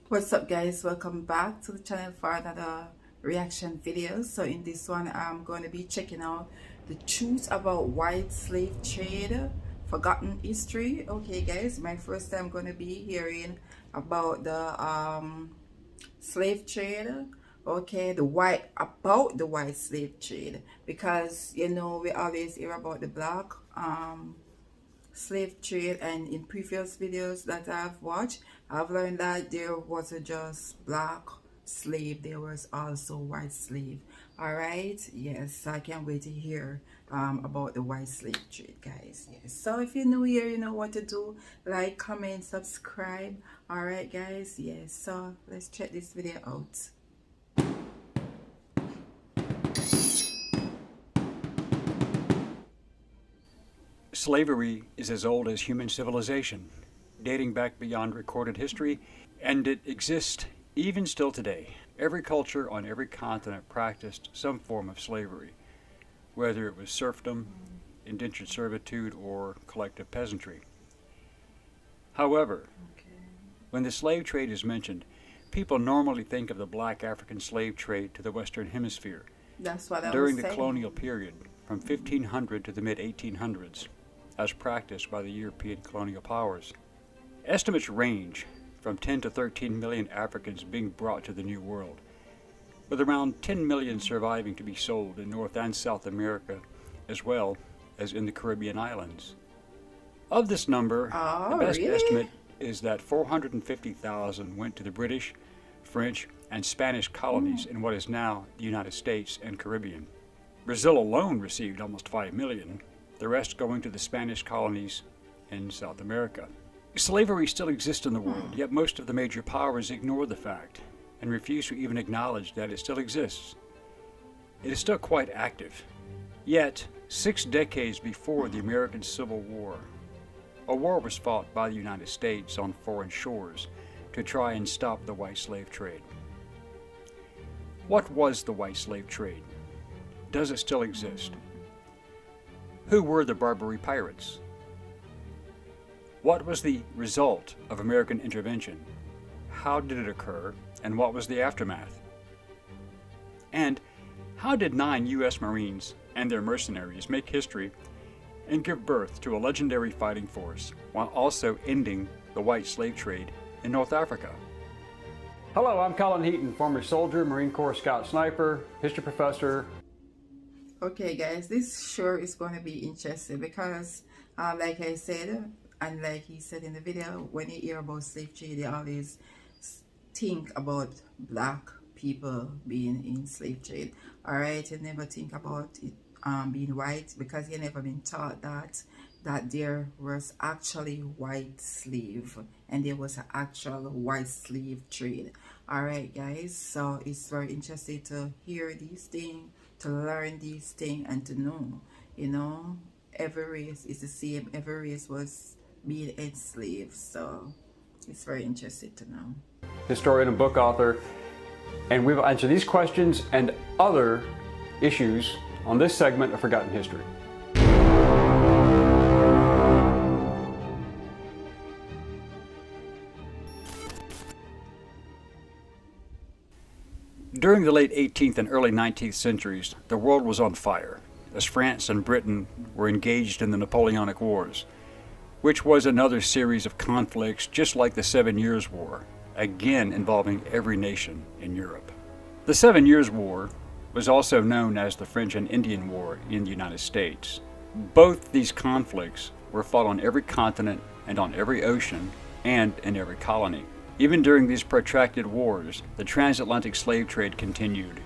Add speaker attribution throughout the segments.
Speaker 1: What's up, guys? Welcome back to the channel for another reaction video. So in this one I'm going to be checking out the truth about white slave trade, forgotten history. Okay guys, my first time going to be hearing about the slave trade. Okay, the white slave trade, because you know we always hear about the black slave trade, and in previous videos that I've watched, I've learned that there wasn't just black slave, there was also white slave. All right, yes, I can't wait to hear about the white slave trade, guys. Yes, so if you're new here, you know what to do: like, comment, subscribe. All right guys, yes, so let's check this video out.
Speaker 2: Slavery is as old as human civilization, dating back beyond recorded history, and it exists even still today. Every culture on every continent practiced some form of slavery, whether it was serfdom, indentured servitude, or collective peasantry. However, when the slave trade is mentioned, people normally think of the black African slave trade to the Western Hemisphere.
Speaker 1: That's what I
Speaker 2: during
Speaker 1: was
Speaker 2: the
Speaker 1: saying.
Speaker 2: colonial period from 1500 to the mid-1800s, as practiced by the European colonial powers. Estimates range from 10 to 13 million Africans being brought to the New World, with around 10 million surviving to be sold in North and South America, as well as in the Caribbean islands. Of this number, the best estimate is that 450,000 went to the British, French, and Spanish colonies in what is now the United States and Caribbean. Brazil alone received almost 5 million, the rest going to the Spanish colonies in South America. Slavery still exists in the world, yet most of the major powers ignore the fact and refuse to even acknowledge that it still exists. It is still quite active. Yet, 6 decades before the American Civil War, a war was fought by the United States on foreign shores to try and stop the white slave trade. What was the white slave trade? Does it still exist? Who were the Barbary pirates? What was the result of American intervention? How did it occur, and what was the aftermath? And how did 9 U.S. Marines and their mercenaries make history and give birth to a legendary fighting force while also ending the white slave trade in North Africa?
Speaker 3: Hello, I'm Colin Heaton, former soldier, Marine Corps Scout Sniper, history professor.
Speaker 1: Okay guys, this sure is going to be interesting because like I said, and like he said in the video, when you hear about slave trade, you always think about black people being in slave trade. All right, you never think about it being white, because you never been taught that there was actually white slave and there was an actual white slave trade. All right guys, so it's very interesting to hear these things, to learn these things, and to know, you know, every race is the same, every race was being enslaved. So it's very interesting to know.
Speaker 3: Historian and book author, and we've answered these questions and other issues on this segment of Forgotten History.
Speaker 2: During the late 18th and early 19th centuries, the world was on fire, as France and Britain were engaged in the Napoleonic Wars, which was another series of conflicts just like the 7 Years' War, again involving every nation in Europe. The 7 Years' War was also known as the French and Indian War in the United States. Both these conflicts were fought on every continent and on every ocean and in every colony. Even during these protracted wars, the transatlantic slave trade continued.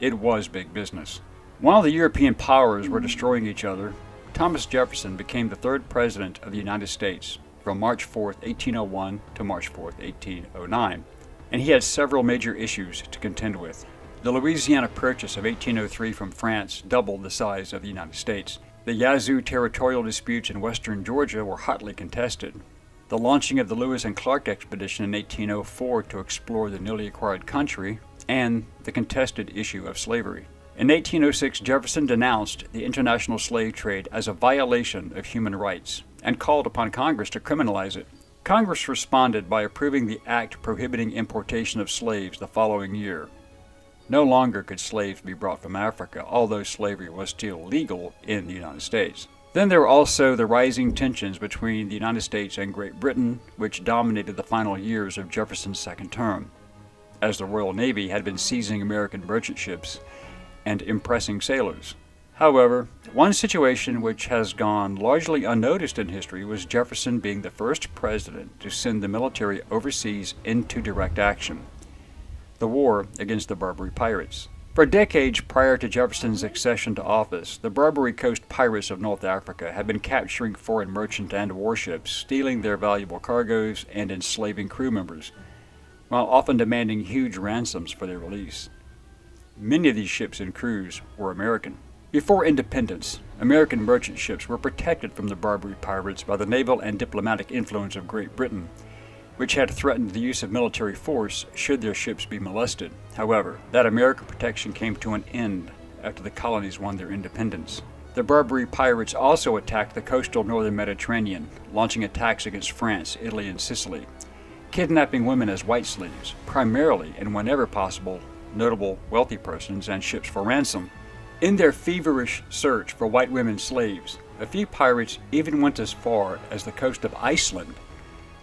Speaker 2: It was big business. While the European powers were destroying each other, Thomas Jefferson became the 3rd President of the United States from March 4, 1801 to March 4, 1809, and he had several major issues to contend with. The Louisiana Purchase of 1803 from France doubled the size of the United States. The Yazoo territorial disputes in western Georgia were hotly contested. The launching of the Lewis and Clark expedition in 1804 to explore the newly acquired country, and the contested issue of slavery. In 1806, Jefferson denounced the international slave trade as a violation of human rights and called upon Congress to criminalize it. Congress responded by approving the act prohibiting importation of slaves the following year. No longer could slaves be brought from Africa, although slavery was still legal in the United States. Then there were also the rising tensions between the United States and Great Britain, which dominated the final years of Jefferson's second term, as the Royal Navy had been seizing American merchant ships and impressing sailors. However, one situation which has gone largely unnoticed in history was Jefferson being the first president to send the military overseas into direct action: the war against the Barbary pirates. For decades prior to Jefferson's accession to office, the Barbary Coast pirates of North Africa had been capturing foreign merchant and warships, stealing their valuable cargoes, and enslaving crew members, while often demanding huge ransoms for their release. Many of these ships and crews were American. Before independence, American merchant ships were protected from the Barbary pirates by the naval and diplomatic influence of Great Britain, which had threatened the use of military force should their ships be molested. However, that American protection came to an end after the colonies won their independence. The Barbary pirates also attacked the coastal northern Mediterranean, launching attacks against France, Italy, and Sicily, kidnapping women as white slaves, primarily and whenever possible, notable wealthy persons and ships for ransom. In their feverish search for white women slaves, a few pirates even went as far as the coast of Iceland,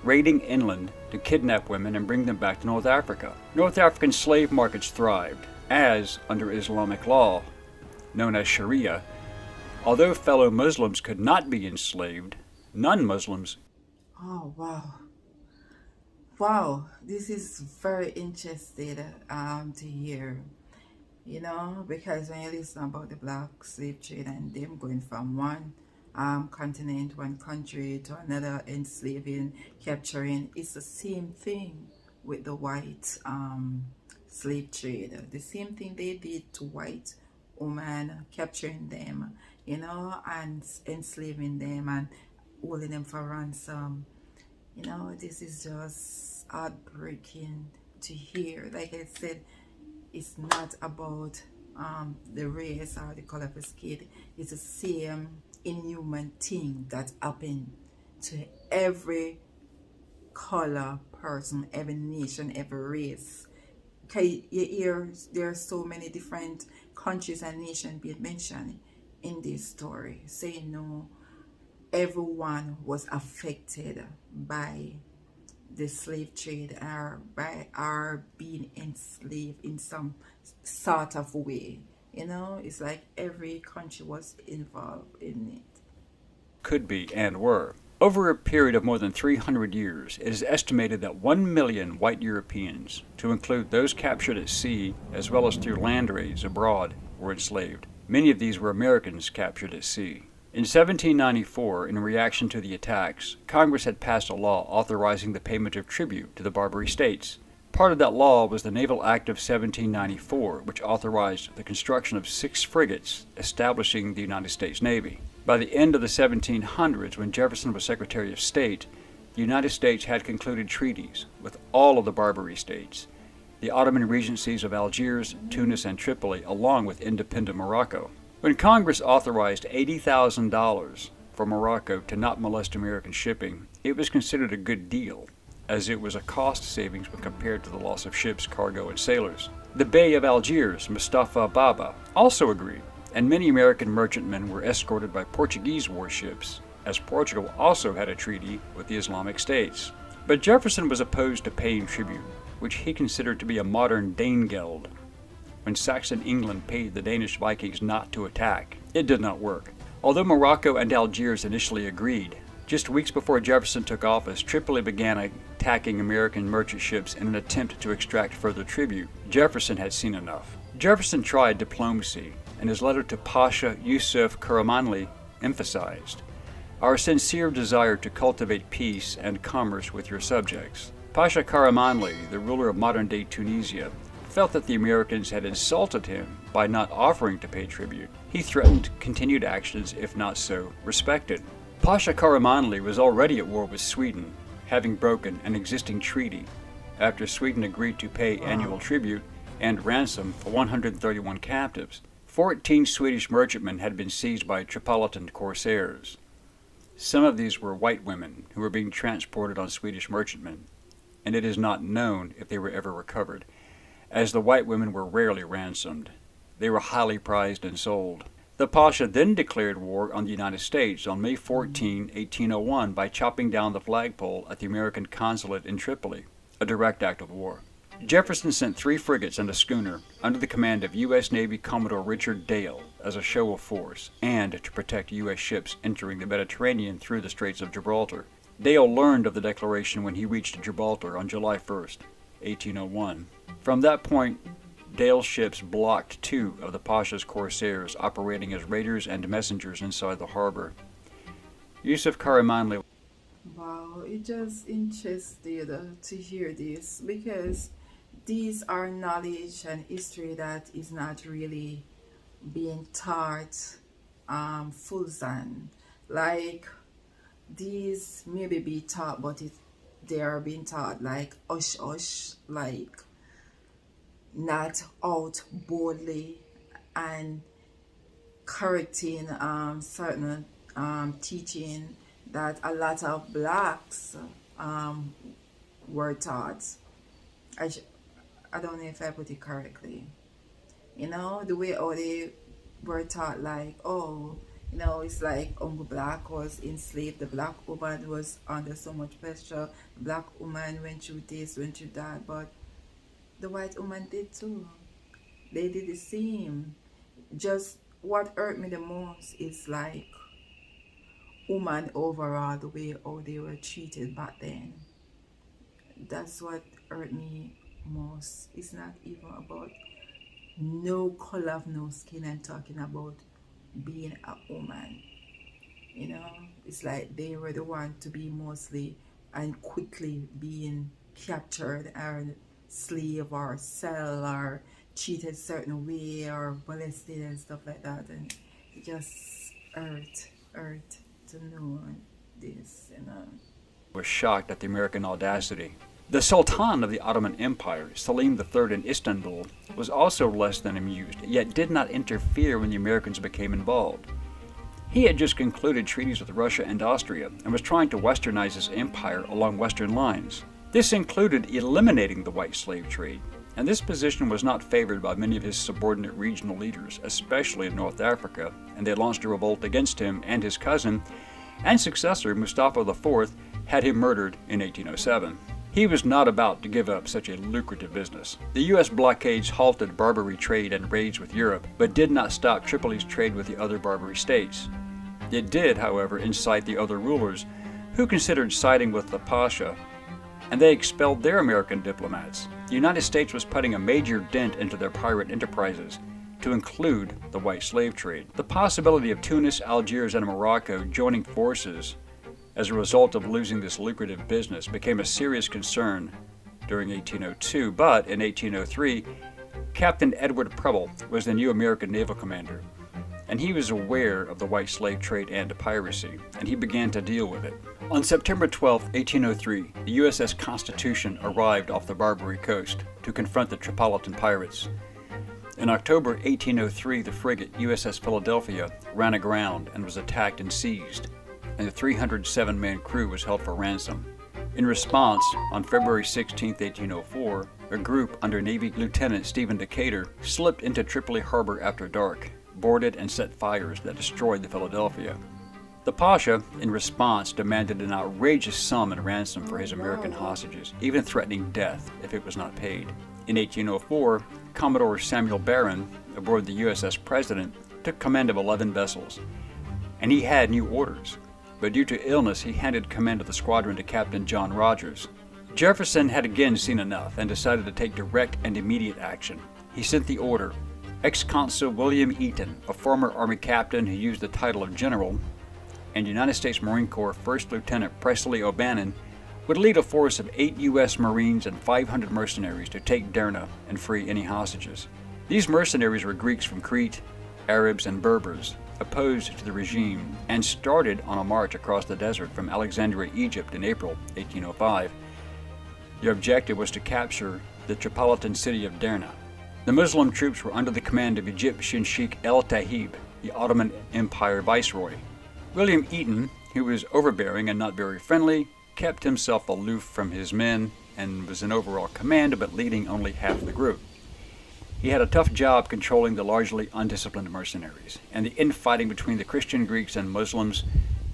Speaker 2: raiding inland to kidnap women and bring them back to North Africa. North African slave markets thrived, as, under Islamic law, known as Sharia, although fellow Muslims could not be enslaved, non-Muslims.
Speaker 1: Oh, wow. Wow, this is very interesting to hear, because when you listen about the black slave trade and them going from one continent, one country to another, enslaving, capturing, it's the same thing with the white slave trade. The same thing they did to white women, capturing them, and enslaving them and holding them for ransom. This is just heartbreaking to hear. Like I said, it's not about the race or the color of the skin. It's the same inhuman thing that happened to every color person, every nation, every race. Okay, you hear there are so many different countries and nations being mentioned in this story, saying no, everyone was affected by the slave trade or by our being enslaved in some sort of way. It's like every country was involved in it.
Speaker 2: Could be and were. Over a period of more than 300 years, it is estimated that 1 million white Europeans, to include those captured at sea as well as through land raids abroad, were enslaved. Many of these were Americans captured at sea. In 1794, in reaction to the attacks, Congress had passed a law authorizing the payment of tribute to the Barbary states. Part of that law was the Naval Act of 1794, which authorized the construction of 6 frigates, establishing the United States Navy. By the end of the 1700s, when Jefferson was Secretary of State, the United States had concluded treaties with all of the Barbary states, the Ottoman regencies of Algiers, Tunis, and Tripoli, along with independent Morocco. When Congress authorized $80,000 for Morocco to not molest American shipping, it was considered a good deal, as it was a cost savings when compared to the loss of ships, cargo, and sailors. The Bey of Algiers, Mustafa Baba, also agreed, and many American merchantmen were escorted by Portuguese warships, as Portugal also had a treaty with the Islamic states. But Jefferson was opposed to paying tribute, which he considered to be a modern Danegeld. When Saxon England paid the Danish Vikings not to attack, it did not work. Although Morocco and Algiers initially agreed, just weeks before Jefferson took office, Tripoli began attacking American merchant ships in an attempt to extract further tribute. Jefferson had seen enough. Jefferson tried diplomacy, and his letter to Pasha Yusuf Karamanli emphasized, "Our sincere desire to cultivate peace and commerce with your subjects." Pasha Karamanli, the ruler of modern-day Tunisia, felt that the Americans had insulted him by not offering to pay tribute. He threatened continued actions if not so respected. Pasha Karamanli was already at war with Sweden, having broken an existing treaty after Sweden agreed to pay annual tribute and ransom for 131 captives. 14 Swedish merchantmen had been seized by Tripolitan corsairs. Some of these were white women who were being transported on Swedish merchantmen, and it is not known if they were ever recovered, as the white women were rarely ransomed. They were highly prized and sold. The Pasha then declared war on the United States on May 14, 1801 by chopping down the flagpole at the American consulate in Tripoli, a direct act of war. Jefferson sent 3 frigates and a schooner under the command of U.S. Navy Commodore Richard Dale as a show of force and to protect U.S. ships entering the Mediterranean through the Straits of Gibraltar. Dale learned of the declaration when he reached Gibraltar on July 1st, 1801. From that point, Dale's ships blocked 2 of the Pasha's corsairs operating as raiders and messengers inside the harbor. Yusuf Karamanli.
Speaker 1: Wow, it just interesting to hear this, because these are knowledge and history that is not really being taught full-on. Like, these maybe be taught, but they are being taught like hush hush, like not out boldly and correcting certain teaching that a lot of blacks were taught. I don't know if I put it correctly. You know, the way how they were taught, like, oh, you know, it's like Uncle Black was enslaved, the black woman was under so much pressure, the black woman went through this, went through that, but the white woman did too. They did the same. Just what hurt me the most is like woman overall, the way how they were treated back then. That's what hurt me most. It's not even about no color of no skin. I'm talking about being a woman. You know, it's like they were the one to be mostly and quickly being captured and slave or sell or treated certain way or molested and stuff like that, and it just hurt to know this, you know.
Speaker 2: Was shocked at the American audacity. The Sultan of the Ottoman Empire, Selim III in Istanbul, was also less than amused, yet did not interfere when the Americans became involved. He had just concluded treaties with Russia and Austria and was trying to westernize his empire along Western lines. This included eliminating the white slave trade, and this position was not favored by many of his subordinate regional leaders, especially in North Africa, and they launched a revolt against him, and his cousin and successor, Mustafa IV, had him murdered in 1807. He was not about to give up such a lucrative business. The U.S. blockades halted Barbary trade and raids with Europe, but did not stop Tripoli's trade with the other Barbary states. It did, however, incite the other rulers, who considered siding with the Pasha, and they expelled their American diplomats. The United States was putting a major dent into their pirate enterprises, to include the white slave trade. The possibility of Tunis, Algiers, and Morocco joining forces as a result of losing this lucrative business became a serious concern during 1802, but in 1803, Captain Edward Preble was the new American naval commander, and he was aware of the white slave trade and piracy, and he began to deal with it. On September 12, 1803, the USS Constitution arrived off the Barbary coast to confront the Tripolitan pirates. In October 1803, the frigate USS Philadelphia ran aground and was attacked and seized, and the 307-man crew was held for ransom. In response, on February 16, 1804, a group under Navy Lieutenant Stephen Decatur slipped into Tripoli harbor after dark, boarded and set fires that destroyed the Philadelphia. The Pasha, in response, demanded an outrageous sum in ransom for his American hostages, even threatening death if it was not paid. In 1804, Commodore Samuel Barron, aboard the USS President, took command of 11 vessels, and he had new orders, but due to illness he handed command of the squadron to Captain John Rogers. Jefferson had again seen enough and decided to take direct and immediate action. He sent the order. Ex-Consul William Eaton, a former Army captain who used the title of general, and United States Marine Corps First Lieutenant Presley O'Bannon would lead a force of 8 U.S. Marines and 500 mercenaries to take Derna and free any hostages. These mercenaries were Greeks from Crete, Arabs, and Berbers, opposed to the regime, and started on a march across the desert from Alexandria, Egypt in April 1805. Their objective was to capture the Tripolitan city of Derna. The Muslim troops were under the command of Egyptian Sheikh El Tahib, the Ottoman Empire viceroy. William Eaton He was overbearing and not very friendly, kept himself aloof from his men, and was in overall command but leading only half the group. He had a tough job controlling the largely undisciplined mercenaries, and the infighting between the Christian Greeks and Muslims,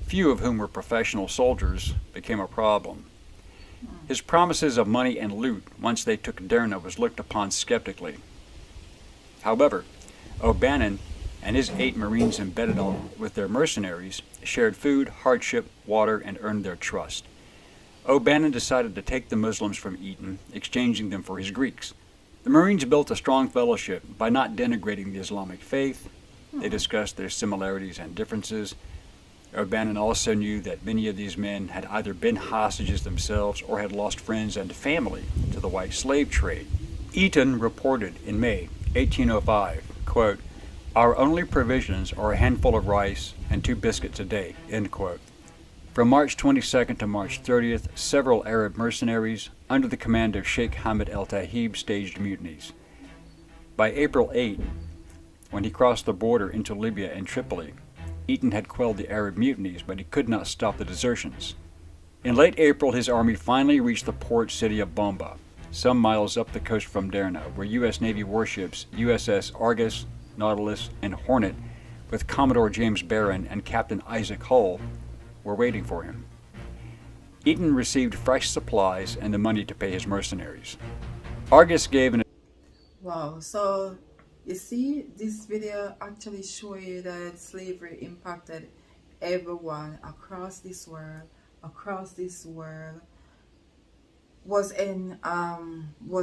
Speaker 2: few of whom were professional soldiers, became a problem. His promises of money and loot once they took Derna was looked upon skeptically. However, O'Bannon and his 8 Marines embedded with their mercenaries shared food, hardship, water, and earned their trust. O'Bannon decided to take the Muslims from Eton, exchanging them for his Greeks. The Marines built a strong fellowship by not denigrating the Islamic faith. They discussed their similarities and differences. O'Bannon also knew that many of these men had either been hostages themselves or had lost friends and family to the white slave trade. Eton reported in May 1805, quote, "Our only provisions are a handful of rice and 2 biscuits a day," end quote. From March 22nd to March 30th, several Arab mercenaries, under the command of Sheikh Hamid el-Tahib, staged mutinies. By April 8, when he crossed the border into Libya and Tripoli, Eton had quelled the Arab mutinies, but he could not stop the desertions. In late April, his army finally reached the port city of Bomba, some miles up the coast from Derna, where U.S. Navy warships USS Argus, Nautilus, and Hornet, with Commodore James Barron and Captain Isaac Hull, were waiting for him. Eton received fresh supplies and the money to pay his mercenaries. Argus gave an...
Speaker 1: Wow, so you see, this video actually shows you that slavery impacted everyone across this world, was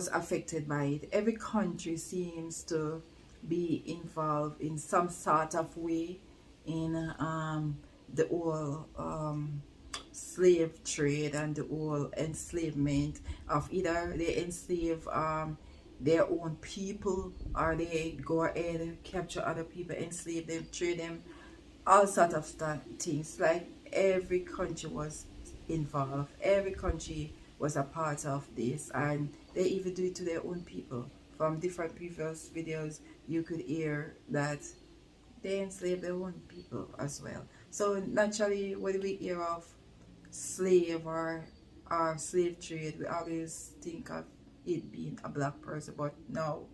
Speaker 1: affected by it. Every country seems to be involved in some sort of way in the whole slave trade and the whole enslavement of either they enslave their own people, or they go ahead and capture other people, enslave them, trade them, all sort of things. Like every country was involved, every country was a part of this, and they even do it to their own people. From different previous videos you could hear that they enslave their own people as well. So naturally, when we hear of slave or slave trade, we always think of it being a black person, but no.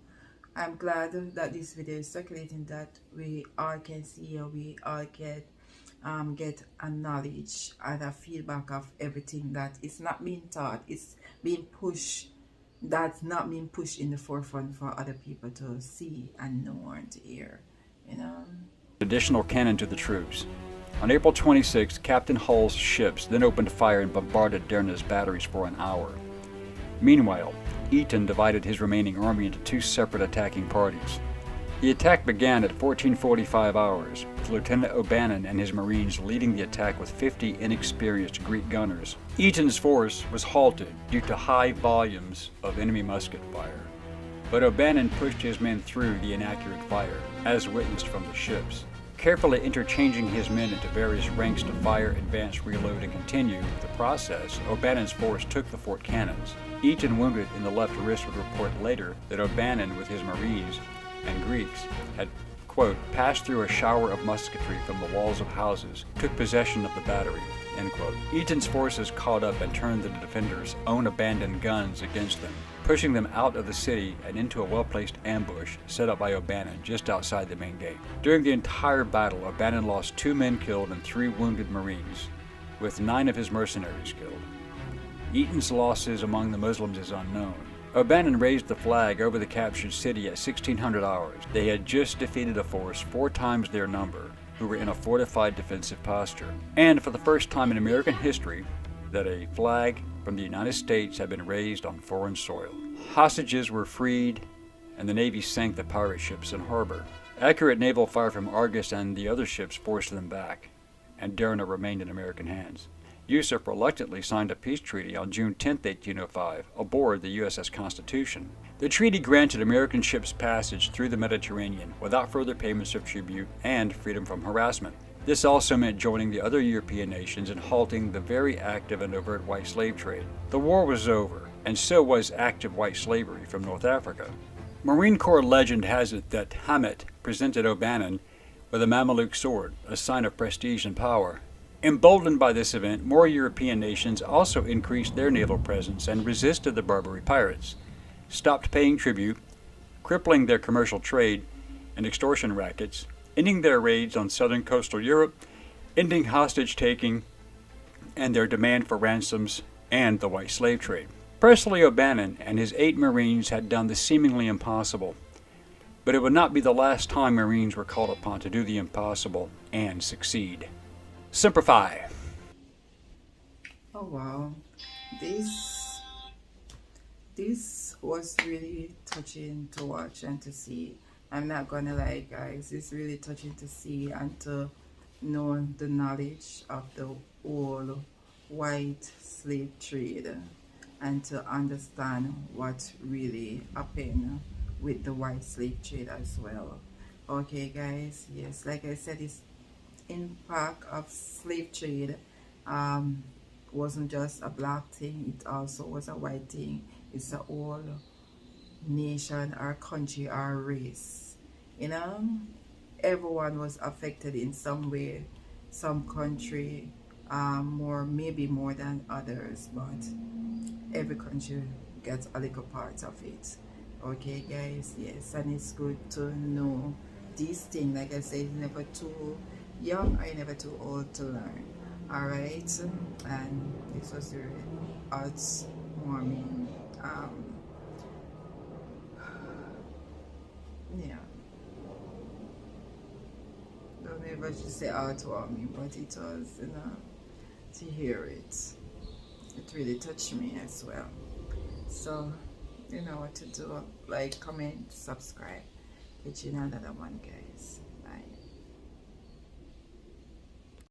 Speaker 1: I'm glad that this video is circulating, that we all can see, or we all can get a knowledge and a feedback of everything that is not being taught, it's being pushed, that's not being pushed in the forefront for other people to see and know and to hear, you know.
Speaker 2: Additional cannon to the troops. On April 26, Captain Hull's ships then opened fire and bombarded Derna's batteries for an hour. Meanwhile, Eton divided his remaining army into 2 separate attacking parties. The attack began at 14:45 hours, with Lieutenant O'Bannon and his Marines leading the attack with 50 inexperienced Greek gunners. Eton's force was halted due to high volumes of enemy musket fire, but O'Bannon pushed his men through the inaccurate fire, as witnessed from the ships. Carefully interchanging his men into various ranks to fire, advance, reload, and continue the process, O'Bannon's force took the fort cannons. Eton, wounded in the left wrist, would report later that O'Bannon, with his Marines and Greeks, had, quote, passed through a shower of musketry from the walls of houses, took possession of the battery, end quote. Eton's forces caught up and turned the defenders' own abandoned guns against them, pushing them out of the city and into a well-placed ambush set up by O'Bannon just outside the main gate. During the entire battle, O'Bannon lost 2 men killed and 3 wounded Marines, with 9 of his mercenaries killed. Eton's losses among the Muslims is unknown. O'Bannon raised the flag over the captured city at 1600 hours. They had just defeated a force 4 times their number, who were in a fortified defensive posture. And for the first time in American history, that a flag from the United States had been raised on foreign soil. Hostages were freed, and the Navy sank the pirate ships in harbor. Accurate naval fire from Argus and the other ships forced them back, and Derna remained in American hands. Yusuf reluctantly signed a peace treaty on June 10, 1805, aboard the USS Constitution. The treaty granted American ships passage through the Mediterranean without further payments of tribute and freedom from harassment. This also meant joining the other European nations in halting the very active and overt white slave trade. The war was over, and so was active white slavery from North Africa. Marine Corps legend has it that Hamid presented O'Bannon with a Mameluke sword, a sign of prestige and power. Emboldened by this event, more European nations also increased their naval presence and resisted the Barbary pirates, stopped paying tribute, crippling their commercial trade and extortion rackets, ending their raids on southern coastal Europe, ending hostage-taking and their demand for ransoms and the white slave trade. Presley O'Bannon and his 8 Marines had done the seemingly impossible, but it would not be the last time Marines were called upon to do the impossible and succeed. Semper Fi.
Speaker 1: Oh wow, this was really touching to watch and to see. I'm not gonna lie, guys, it's really touching to see and to know the knowledge of the whole white slave trade and to understand what really happened with the white slave trade as well. Okay guys, yes, like I said, it's impact of slave trade wasn't just a black thing, it also was a white thing. It's a whole nation or country or race, you know. Everyone was affected in some way, some country more, maybe more than others, but every country gets a little part of it. Okay guys, yes, and it's good to know these things. Like I said, never too young or never too old to learn. Alright, and this was the heartwarming yeah, don't know if I should say heartwarming, but it was, you know, to hear it really touched me as well. So you know what to do: like, comment, subscribe. Catch you in another one, guys.